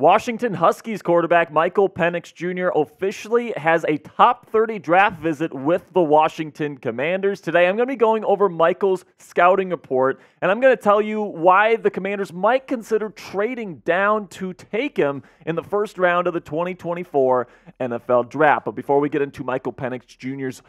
Washington Huskies quarterback Michael Penix Jr. officially has a top 30 draft visit with the Washington Commanders. Today, I'm going to be going over Michael's scouting report, and I'm going to tell you why the Commanders might consider trading down to take him in the first round of the 2024 NFL Draft. But before we get into Michael Penix Jr.'s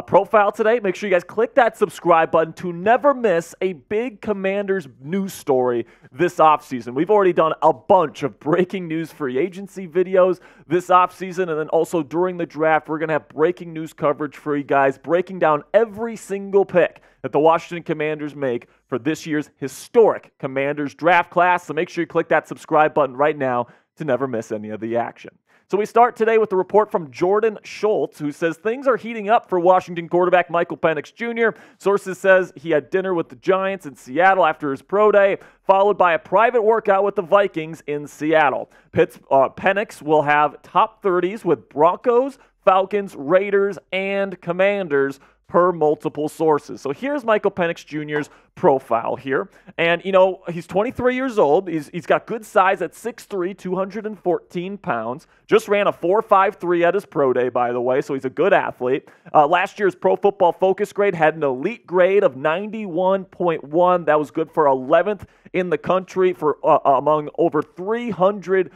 profile today, make sure you guys click that subscribe button to never miss a big Commanders news story this offseason. We've already done a bunch of breaking news free agency videos this offseason, and then also during the draft, we're going to have breaking news coverage for you guys, breaking down every single pick that the Washington Commanders make for this year's historic Commanders draft class. So make sure you click that subscribe button right now to never miss any of the action. So we start today with a report from Jordan Schultz, who says things are heating up for Washington quarterback Michael Penix Jr. Sources says he had dinner with the Giants in Seattle after his pro day, followed by a private workout with the Vikings in Seattle. Penix will have top 30s with Broncos, Falcons, Raiders, and Commanders per multiple sources. So here's Michael Penix Jr.'s profile here. And, you know, he's 23 years old. He's got good size at 6'3", 214 pounds. Just ran a 4.53 at his pro day, by the way, so he's a good athlete. Last year's Pro Football Focus grade had an elite grade of 91.1. That was good for 11th in the country for among over 300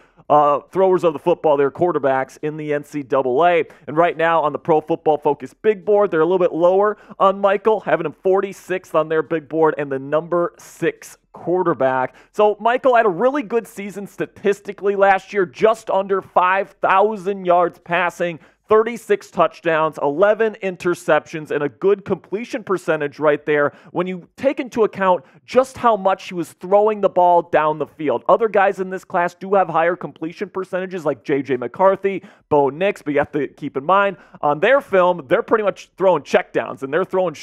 throwers of the football, they're quarterbacks in the NCAA. And right now on the Pro Football Focus big board, they're a little bit lower on Michael, having him 46th on their big board and the number 6 quarterback. So Michael had a really good season statistically last year, just under 5,000 yards passing, 36 touchdowns, 11 interceptions, and a good completion percentage right there when you take into account just how much he was throwing the ball down the field. Other guys in this class do have higher completion percentages like J.J. McCarthy, Bo Nix, but you have to keep in mind on their film, they're pretty much throwing checkdowns, and they're throwing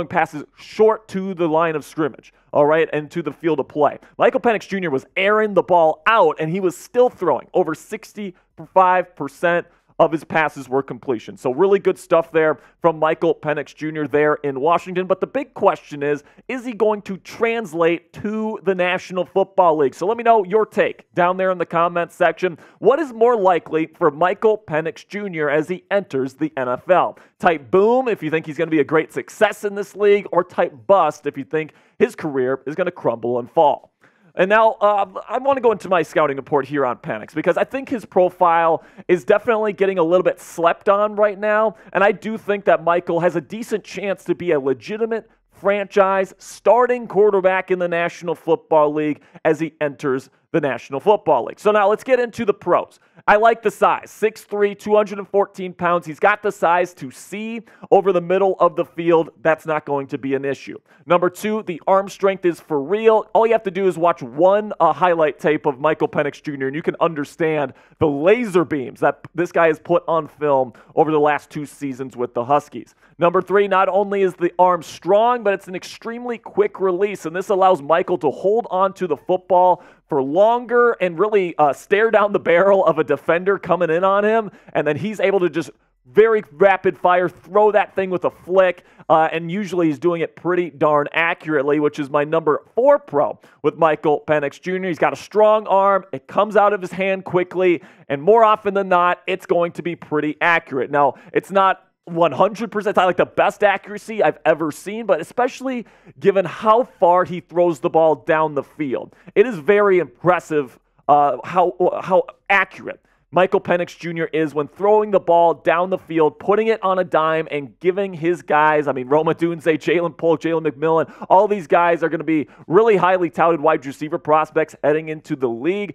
passes short to the line of scrimmage. All right, and to the field of play. Michael Penix Jr. was airing the ball out, and he was still throwing. Over 65% of his passes were completion. So really good stuff there from Michael Penix Jr. there in Washington. But the big question is he going to translate to the National Football League? So let me know your take down there in the comments section. What is more likely for Michael Penix Jr. as he enters the NFL? Type boom if you think he's going to be a great success in this league, or type bust if you think his career is going to crumble and fall. And now I want to go into my scouting report here on Penix because I think his profile is definitely getting a little bit slept on right now. And I do think that Michael has a decent chance to be a legitimate franchise starting quarterback in the National Football League as he enters the National Football League. So now let's get into the pros. I like the size, 6'3", 214 pounds. He's got the size to see over the middle of the field. That's not going to be an issue. Number 2, the arm strength is for real. All you have to do is watch one highlight tape of Michael Penix Jr., and you can understand the laser beams that this guy has put on film over the last 2 seasons with the Huskies. Number 3, not only is the arm strong, but it's an extremely quick release, and this allows Michael to hold on to the football for longer and really stare down the barrel of a defender coming in on him, and then he's able to just very rapid fire throw that thing with a flick, and usually he's doing it pretty darn accurately, which is my number 4 pro with Michael Penix Jr. He's got a strong arm, it comes out of his hand quickly, and more often than not, it's going to be pretty accurate. Now, it's not 100%. It's not like the best accuracy I've ever seen, but especially given how far he throws the ball down the field. It is very impressive how accurate Michael Penix Jr. is when throwing the ball down the field, putting it on a dime, and giving his guys, I mean, Roma Dunze, Jalen Polk, Jalen McMillan, all these guys are going to be really highly touted wide receiver prospects heading into the league.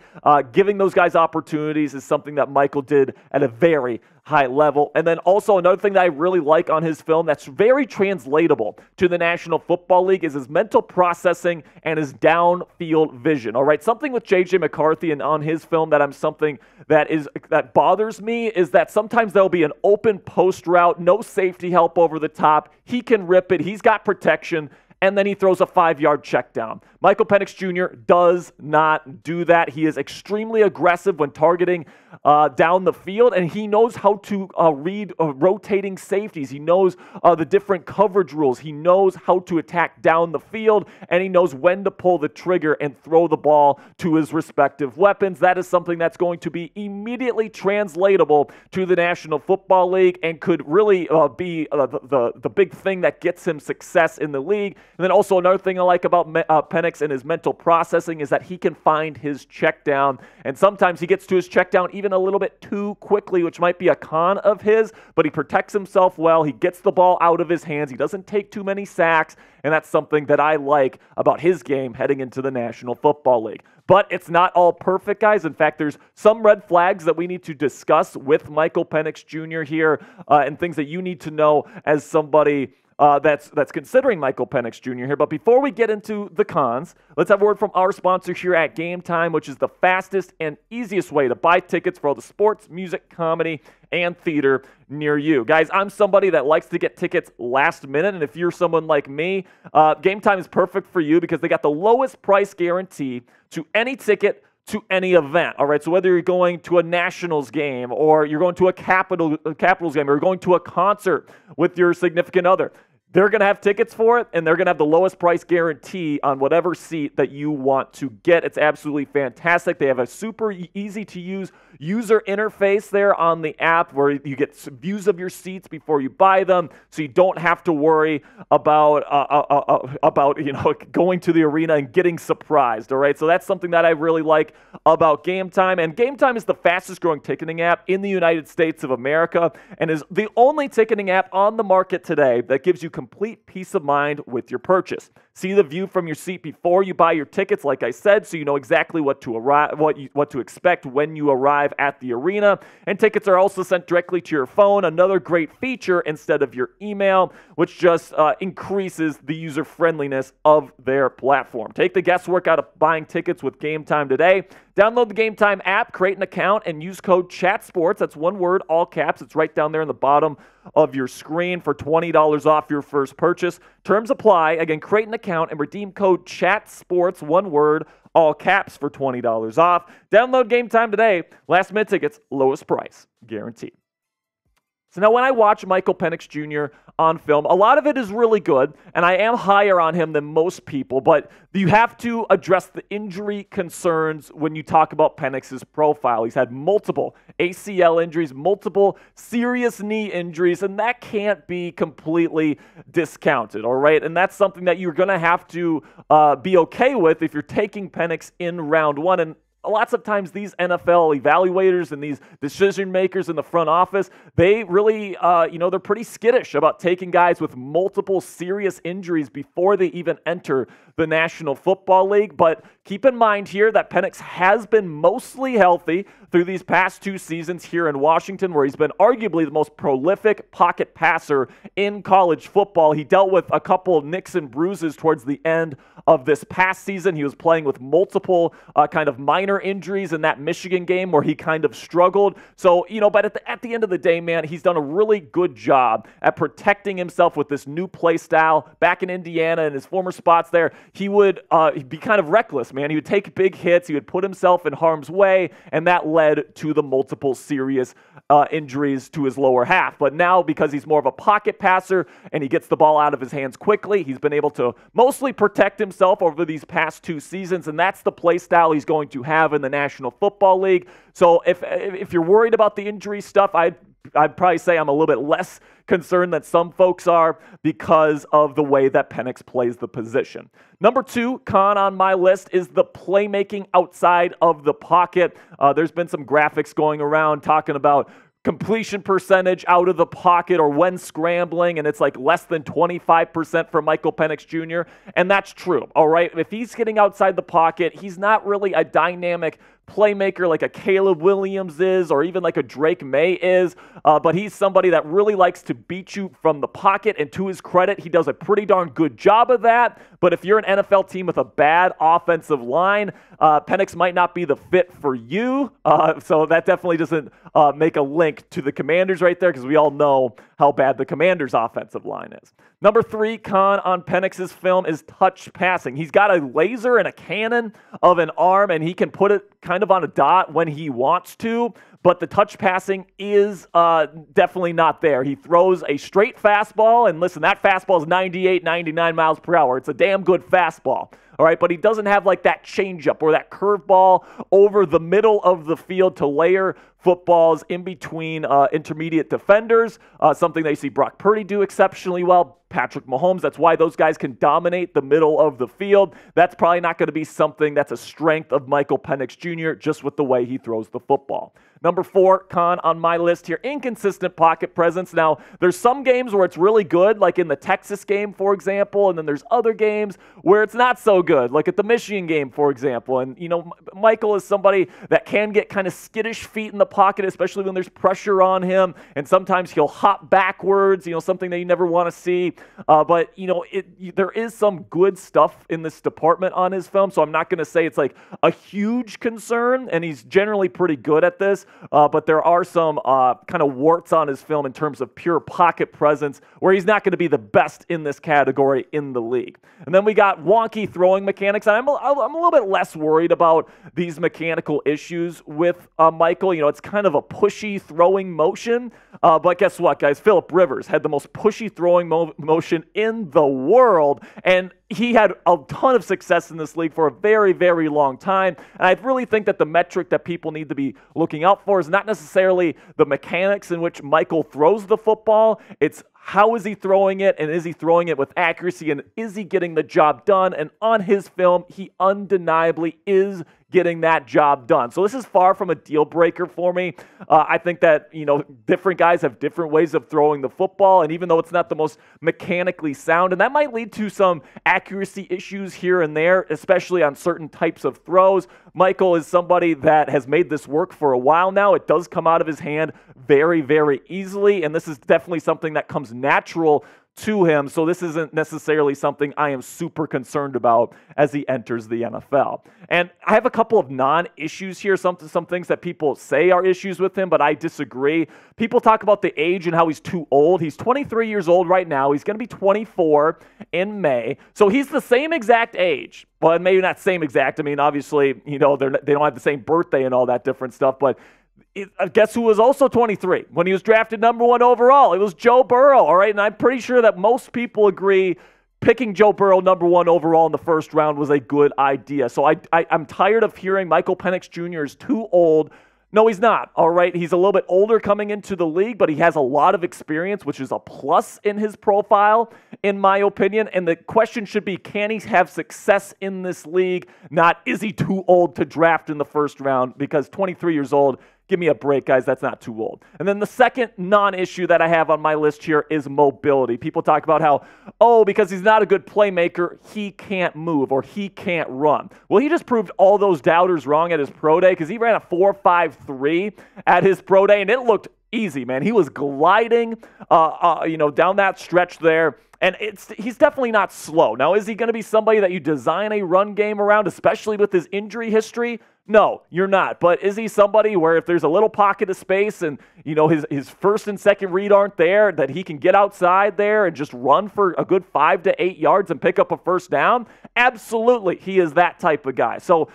Giving those guys opportunities is something that Michael did at a very high level. And then also another thing that I really like on his film that's very translatable to the National Football League is his mental processing and his downfield vision. All right, something with J.J. McCarthy and on his film that bothers me is that sometimes there'll be an open post route, no safety help over the top. He can rip it. He's got protection. and then he throws a 5-yard check down. Michael Penix Jr. does not do that. He is extremely aggressive when targeting down the field, and he knows how to read rotating safeties. He knows the different coverage rules. He knows how to attack down the field, and he knows when to pull the trigger and throw the ball to his respective weapons. That is something that's going to be immediately translatable to the National Football League and could really be the big thing that gets him success in the league. And then also another thing I like about Penix and his mental processing is that he can find his check down, and sometimes he gets to his check down even a little bit too quickly, which might be a con of his, but he protects himself well. He gets the ball out of his hands. He doesn't take too many sacks, and that's something that I like about his game heading into the National Football League. But it's not all perfect, guys. In fact, there's some red flags that we need to discuss with Michael Penix Jr. here, and things that you need to know as somebody that's considering Michael Penix Jr. here. But before we get into the cons, let's have a word from our sponsor here at GameTime, which is the fastest and easiest way to buy tickets for all the sports, music, comedy, and theater near you. Guys, I'm somebody that likes to get tickets last minute, and if you're someone like me, GameTime is perfect for you because they got the lowest price guarantee to any ticket to any event. All right, so whether you're going to a Nationals game or you're going to a Capitals game or you're going to a concert with your significant other, they're going to have tickets for it, and they're going to have the lowest price guarantee on whatever seat that you want to get. It's absolutely fantastic. They have a super easy-to-use user interface there on the app where you get views of your seats before you buy them, so you don't have to worry about going to the arena and getting surprised. All right, so that's something that I really like about GameTime, and GameTime is the fastest-growing ticketing app in the United States of America and is the only ticketing app on the market today that gives you complete peace of mind with your purchase. See the view from your seat before you buy your tickets, like I said, so you know exactly what to expect when you arrive at the arena. And tickets are also sent directly to your phone, another great feature instead of your email, which just increases the user friendliness of their platform. Take the guesswork out of buying tickets with GameTime today. Download the GameTime app, create an account, and use code CHATSPORTS. That's one word, all caps. It's right down there in the bottom of your screen for $20 off your first purchase. Terms apply. Again, create an account and redeem code CHATSPORTS, one word, all caps, for $20 off. Download GameTime today. Last minute tickets, lowest price, guaranteed. So now when I watch Michael Penix Jr. on film, a lot of it is really good, and I am higher on him than most people, but you have to address the injury concerns when you talk about Penix's profile. He's had multiple ACL injuries, multiple serious knee injuries, and that can't be completely discounted, all right? And that's something that you're going to have to be okay with if you're taking Penix in round one. And lots of times these NFL evaluators and these decision makers in the front office, they really, they're pretty skittish about taking guys with multiple serious injuries before they even enter the National Football League. But keep in mind here that Penix has been mostly healthy through these past 2 seasons here in Washington, where he's been arguably the most prolific pocket passer in college football. He dealt with a couple of nicks and bruises towards the end of this past season. He was playing with multiple kind of minor injuries in that Michigan game where he kind of struggled. So, but at the end of the day, man, he's done a really good job at protecting himself with this new play style. Back in Indiana and his former spots there, he would be kind of reckless, man. He would take big hits. He would put himself in harm's way, and that led to the multiple serious injuries to his lower half. But now, because he's more of a pocket passer and he gets the ball out of his hands quickly, he's been able to mostly protect himself over these past 2 seasons, and that's the play style he's going to have in the National Football League. So if you're worried about the injury stuff, I'd probably say I'm a little bit less concerned than some folks are because of the way that Penix plays the position. Number 2 con on my list is the playmaking outside of the pocket. There's been some graphics going around talking about completion percentage out of the pocket or when scrambling, and it's like less than 25% for Michael Penix Jr., and that's true, all right? If he's getting outside the pocket, he's not really a dynamic playmaker like a Caleb Williams is or even like a Drake May is, but he's somebody that really likes to beat you from the pocket, and to his credit, he does a pretty darn good job of that. But if you're an NFL team with a bad offensive line, Penix might not be the fit for you, so that definitely doesn't make a link to the Commanders right there, because we all know how bad the Commanders' offensive line is. Number 3 con on Penix's film is touch passing. He's got a laser and a cannon of an arm, and he can put it kind of on a dot when he wants to, but the touch passing is definitely not there. He throws a straight fastball, and listen, that fastball is 98, 99 miles per hour. It's a damn good fastball. All right, but he doesn't have like that changeup or that curveball over the middle of the field to layer footballs in between intermediate defenders, something they see Brock Purdy do exceptionally well, Patrick Mahomes. That's why those guys can dominate the middle of the field. That's probably not going to be something that's a strength of Michael Penix Jr. just with the way he throws the football. Number 4 con on my list here, inconsistent pocket presence. Now, there's some games where it's really good, like in the Texas game, for example, and then there's other games where it's not so good, like at the Michigan game, for example. And, you know, Michael is somebody that can get kind of skittish feet in the pocket, especially when there's pressure on him, and sometimes he'll hop backwards, you know, something that you never want to see. But, you know, there is some good stuff in this department on his film, so I'm not going to say it's like a huge concern, and he's generally pretty good at this. But there are some kind of warts on his film in terms of pure pocket presence where he's not going to be the best in this category in the league. And then we got wonky throwing mechanics. I'm a little bit less worried about these mechanical issues with Michael. You know, it's kind of a pushy throwing motion. But guess what, guys? Phillip Rivers had the most pushy throwing motion in the world, and he had a ton of success in this league for a very, very long time. And I really think that the metric that people need to be looking out for is not necessarily the mechanics in which Michael throws the football. It's how is he throwing it, and is he throwing it with accuracy, and is he getting the job done? And on his film, he undeniably is getting that job done. So this is far from a deal breaker for me. I think that, you know, different guys have different ways of throwing the football, and even though it's not the most mechanically sound, and that might lead to some accuracy issues here and there, especially on certain types of throws, Michael is somebody that has made this work for a while now. It does come out of his hand very, very easily, and this is definitely something that comes natural to him, so this isn't necessarily something I am super concerned about as he enters the NFL. And I have a couple of non-issues here, some things that people say are issues with him, but I disagree. People talk about the age and how he's too old. He's 23 years old right now. He's going to be 24 in May, so he's the same exact age. Well, maybe not same exact. I mean, obviously, you know, they don't have the same birthday and all that different stuff, but guess who was also 23 when he was drafted number 1 overall? It was Joe Burrow, all right? And I'm pretty sure that most people agree picking Joe Burrow number 1 overall in the first round was a good idea. So I'm tired of hearing Michael Penix Jr. is too old. No, he's not, all right? He's a little bit older coming into the league, but he has a lot of experience, which is a plus in his profile, in my opinion. And the question should be, can he have success in this league? Not, is he too old to draft in the first round? Because 23 years old, give me a break, guys. That's not too old. And then the second non-issue that I have on my list here is mobility. People talk about how, oh, because he's not a good playmaker, he can't move or he can't run. Well, he just proved all those doubters wrong at his pro day because he ran a 4.53 at his pro day, and it looked easy, man. He was gliding, down that stretch there. And he's definitely not slow. Now, is he going to be somebody that you design a run game around, especially with his injury history? No, you're not. But is he somebody where if there's a little pocket of space and, you know, his first and second read aren't there, that he can get outside there and just run for a good 5 to 8 yards and pick up a first down? Absolutely, he is that type of guy. So,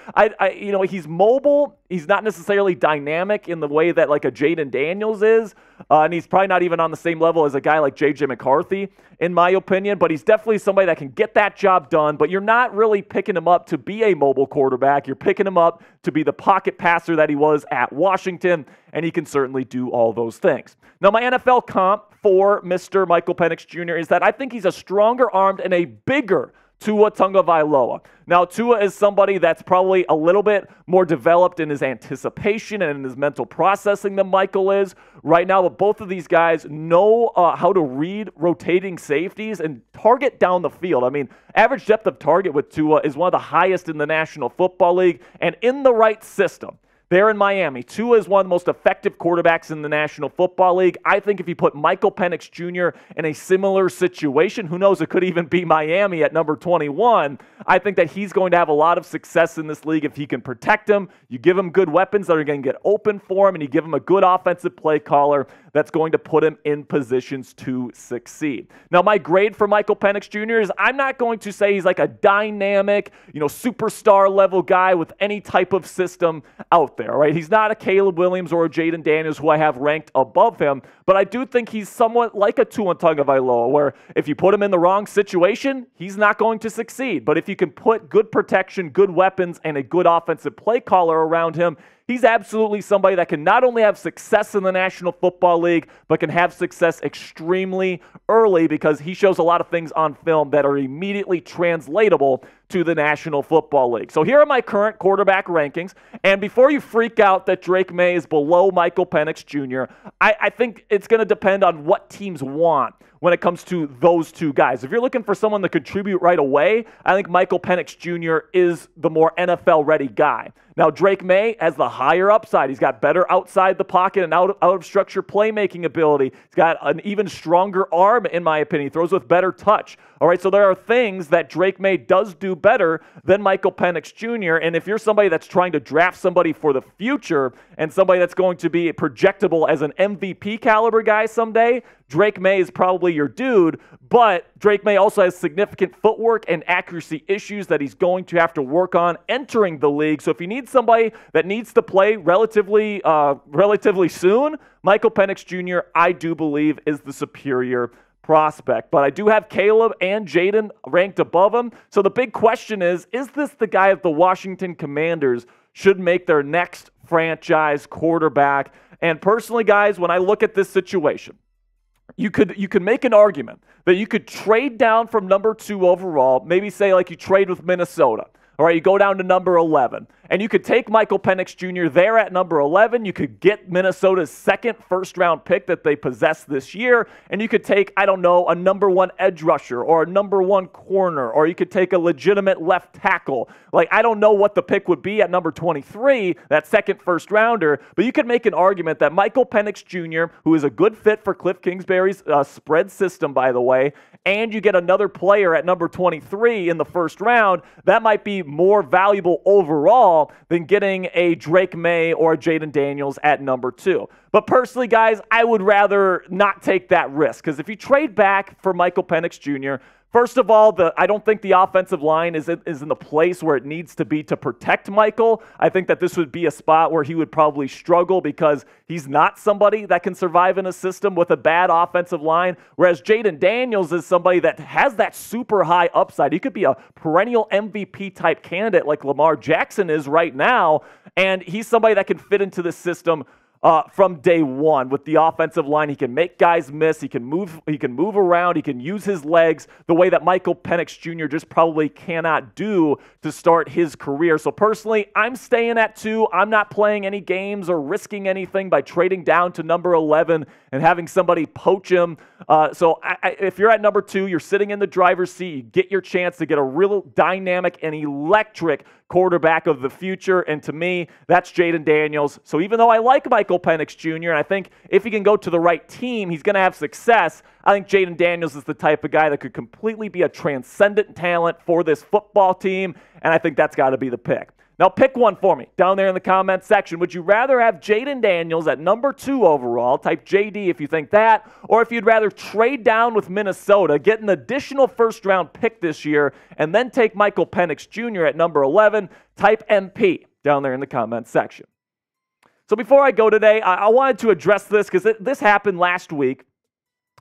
he's mobile. He's not necessarily dynamic in the way that like a Jayden Daniels is, and he's probably not even on the same level as a guy like J.J. McCarthy, in my opinion, but he's definitely somebody that can get that job done, but you're not really picking him up to be a mobile quarterback. You're picking him up to be the pocket passer that he was at Washington, and he can certainly do all those things. Now, my NFL comp for Mr. Michael Penix Jr. is that I think he's a stronger armed and a bigger Tua Tagovailoa. Now, Tua is somebody that's probably a little bit more developed in his anticipation and in his mental processing than Michael is right now, but both of these guys know how to read rotating safeties and target down the field. I mean, average depth of target with Tua is one of the highest in the National Football League, and in the right system. There in Miami, Tua is one of the most effective quarterbacks in the National Football League. I think if you put Michael Penix Jr. in a similar situation, who knows, it could even be Miami at number 21. I think that he's going to have a lot of success in this league if he can protect him. You give him good weapons that are going to get open for him, and you give him a good offensive play caller that's going to put him in positions to succeed. Now, my grade for Michael Penix Jr. is I'm not going to say he's like a dynamic, superstar level guy with any type of system out there, right? He's not a Caleb Williams or a Jayden Daniels who I have ranked above him, but I do think he's somewhat like a Tua Tagovailoa, where if you put him in the wrong situation, he's not going to succeed. But if you can put good protection, good weapons, and a good offensive play caller around him, he's absolutely somebody that can not only have success in the National Football League, but can have success extremely early because he shows a lot of things on film that are immediately translatable to the National Football League. So here are my current quarterback rankings. And before you freak out that Drake May is below Michael Penix Jr., I think it's going to depend on what teams want when it comes to those two guys. If you're looking for someone to contribute right away, I think Michael Penix Jr. is the more NFL-ready guy. Now, Drake May has the higher upside. He's got better outside the pocket and out of structure playmaking ability. He's got an even stronger arm, in my opinion. He throws with better touch. All right, so there are things that Drake May does do better than Michael Penix Jr. And if you're somebody that's trying to draft somebody for the future and somebody that's going to be projectable as an MVP caliber guy someday, Drake May is probably your dude, but Drake May also has significant footwork and accuracy issues that he's going to have to work on entering the league. So if you need somebody that needs to play relatively soon, Michael Penix Jr., I do believe, is the superior prospect. But I do have Caleb and Jayden ranked above him. So the big question is this the guy that the Washington Commanders should make their next franchise quarterback? And personally, guys, when I look at this situation, you could make an argument that you could trade down from number 2 overall, maybe say like you trade with Minnesota. All right, you go down to number 11, and you could take Michael Penix Jr. there at number 11. You could get Minnesota's second first-round pick that they possess this year, and you could take, I don't know, a number 1 edge rusher or a number 1 corner, or you could take a legitimate left tackle. Like, I don't know what the pick would be at number 23, that second first-rounder, but you could make an argument that Michael Penix Jr., who is a good fit for Cliff Kingsbury's spread system, by the way, and you get another player at number 23 in the first round, that might be more valuable overall than getting a Drake May or a Jayden Daniels at number 2. But personally, guys, I would rather not take that risk because if you trade back for Michael Penix Jr., first of all, I don't think the offensive line is in the place where it needs to be to protect Michael. I think that this would be a spot where he would probably struggle because he's not somebody that can survive in a system with a bad offensive line, whereas Jayden Daniels is somebody that has that super high upside. He could be a perennial MVP type candidate like Lamar Jackson is right now, and he's somebody that can fit into the system from day one with the offensive line. He can make guys miss. He can move around. He can use his legs the way that Michael Penix Jr. just probably cannot do to start his career. So personally, I'm staying at 2. I'm not playing any games or risking anything by trading down to number 11 and having somebody poach him. So if you're at number 2, you're sitting in the driver's seat. You get your chance to get a real dynamic and electric quarterback of the future, and to me, that's Jayden Daniels. So even though I like Michael Penix Jr., and I think if he can go to the right team, he's going to have success, I think Jayden Daniels is the type of guy that could completely be a transcendent talent for this football team, and I think that's got to be the pick. Now, pick one for me down there in the comments section. Would you rather have Jayden Daniels at number 2 overall, type JD if you think that, or if you'd rather trade down with Minnesota, get an additional first-round pick this year, and then take Michael Penix Jr. at number 11, type MP down there in the comments section. So before I go today, I wanted to address this because this happened last week,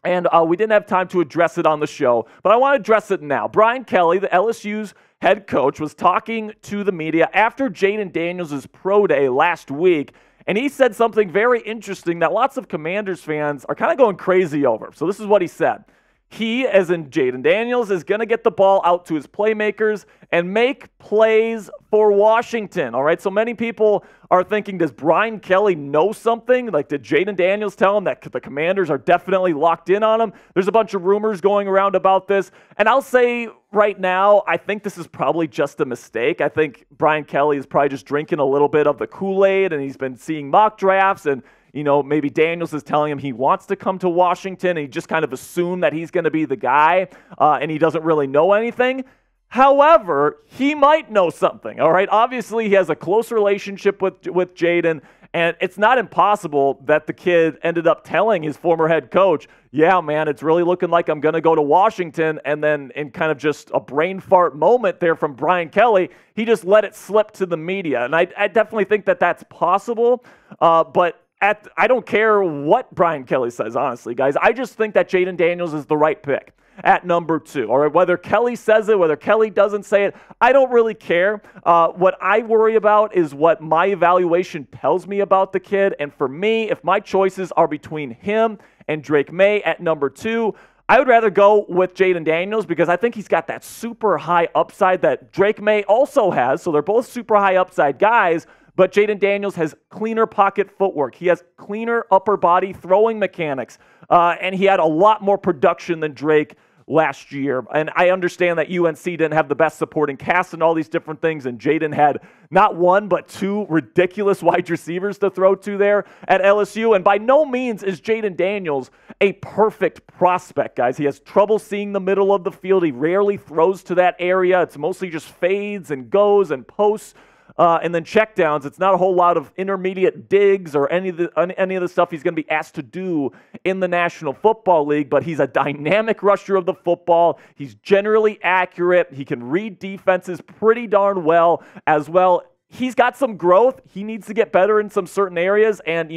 and we didn't have time to address it on the show, but I want to address it now. Brian Kelly, the LSU's head coach, was talking to the media after Jayden Daniels' pro day last week, and he said something very interesting that lots of Commanders fans are kind of going crazy over. So this is what he said. He, as in Jayden Daniels, is going to get the ball out to his playmakers and make plays for Washington. All right, so many people are thinking, does Brian Kelly know something? Like, did Jayden Daniels tell him that the Commanders are definitely locked in on him? There's a bunch of rumors going around about this. And I'll say right now, I think this is probably just a mistake. I think Brian Kelly is probably just drinking a little bit of the Kool-Aid, and he's been seeing mock drafts, and maybe Daniels is telling him he wants to come to Washington, and he just kind of assumed that he's going to be the guy, and he doesn't really know anything. However, he might know something, all right? Obviously, he has a close relationship with Jayden, and it's not impossible that the kid ended up telling his former head coach, yeah, man, it's really looking like I'm going to go to Washington, and then in kind of just a brain fart moment there from Brian Kelly, he just let it slip to the media. And I definitely think that that's possible, but I don't care what Brian Kelly says, honestly, guys. I just think that Jayden Daniels is the right pick at number 2. All right, whether Kelly says it, whether Kelly doesn't say it, I don't really care. What I worry about is what my evaluation tells me about the kid. And for me, if my choices are between him and Drake May at number 2, I would rather go with Jayden Daniels because I think he's got that super high upside that Drake May also has. So they're both super high upside guys. But Jayden Daniels has cleaner pocket footwork. He has cleaner upper body throwing mechanics. And he had a lot more production than Drake last year. And I understand that UNC didn't have the best supporting cast and all these different things, and Jayden had not one but 2 ridiculous wide receivers to throw to there at LSU. And by no means is Jayden Daniels a perfect prospect, guys. He has trouble seeing the middle of the field. He rarely throws to that area. It's mostly just fades and goes and posts. And then checkdowns. It's not a whole lot of intermediate digs or any of the stuff he's going to be asked to do in the National Football League, but he's a dynamic rusher of the football. He's generally accurate. He can read defenses pretty darn well as well. He's got some growth. He needs to get better in some certain areas, and,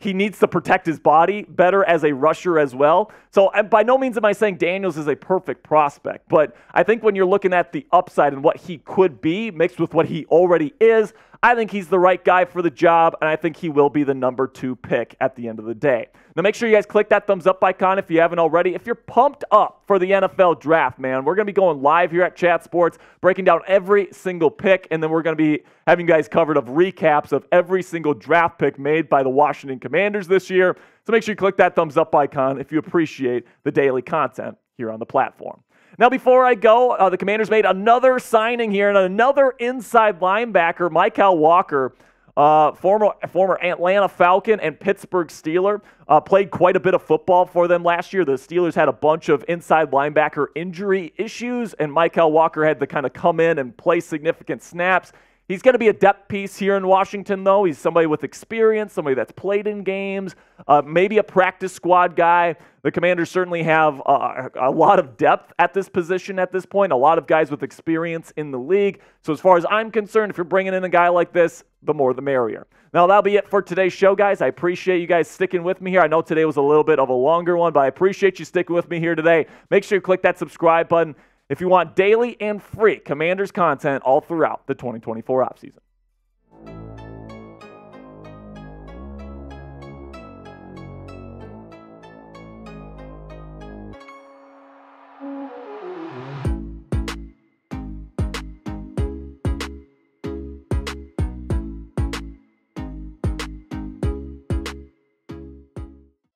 he needs to protect his body better as a rusher as well. So by no means am I saying Daniels is a perfect prospect, but I think when you're looking at the upside and what he could be mixed with what he already is, I think he's the right guy for the job, and I think he will be the number 2 pick at the end of the day. Now, make sure you guys click that thumbs up icon if you haven't already. If you're pumped up for the NFL draft, man, we're going to be going live here at Chat Sports, breaking down every single pick, and then we're going to be having you guys covered of recaps of every single draft pick made by the Washington Commanders this year. So make sure you click that thumbs up icon if you appreciate the daily content here on the platform. Now, before I go, the Commanders made another signing here, and another inside linebacker, Mikel Walker, former Atlanta Falcon and Pittsburgh Steeler, played quite a bit of football for them last year. The Steelers had a bunch of inside linebacker injury issues, and Mikel Walker had to kind of come in and play significant snaps. He's going to be a depth piece here in Washington, though. He's somebody with experience, somebody that's played in games, maybe a practice squad guy. The Commanders certainly have a lot of depth at this position at this point, a lot of guys with experience in the league. So as far as I'm concerned, if you're bringing in a guy like this, the more the merrier. Now, that'll be it for today's show, guys. I appreciate you guys sticking with me here. I know today was a little bit of a longer one, but I appreciate you sticking with me here today. Make sure you click that subscribe button if you want daily and free Commanders content all throughout the 2024 offseason.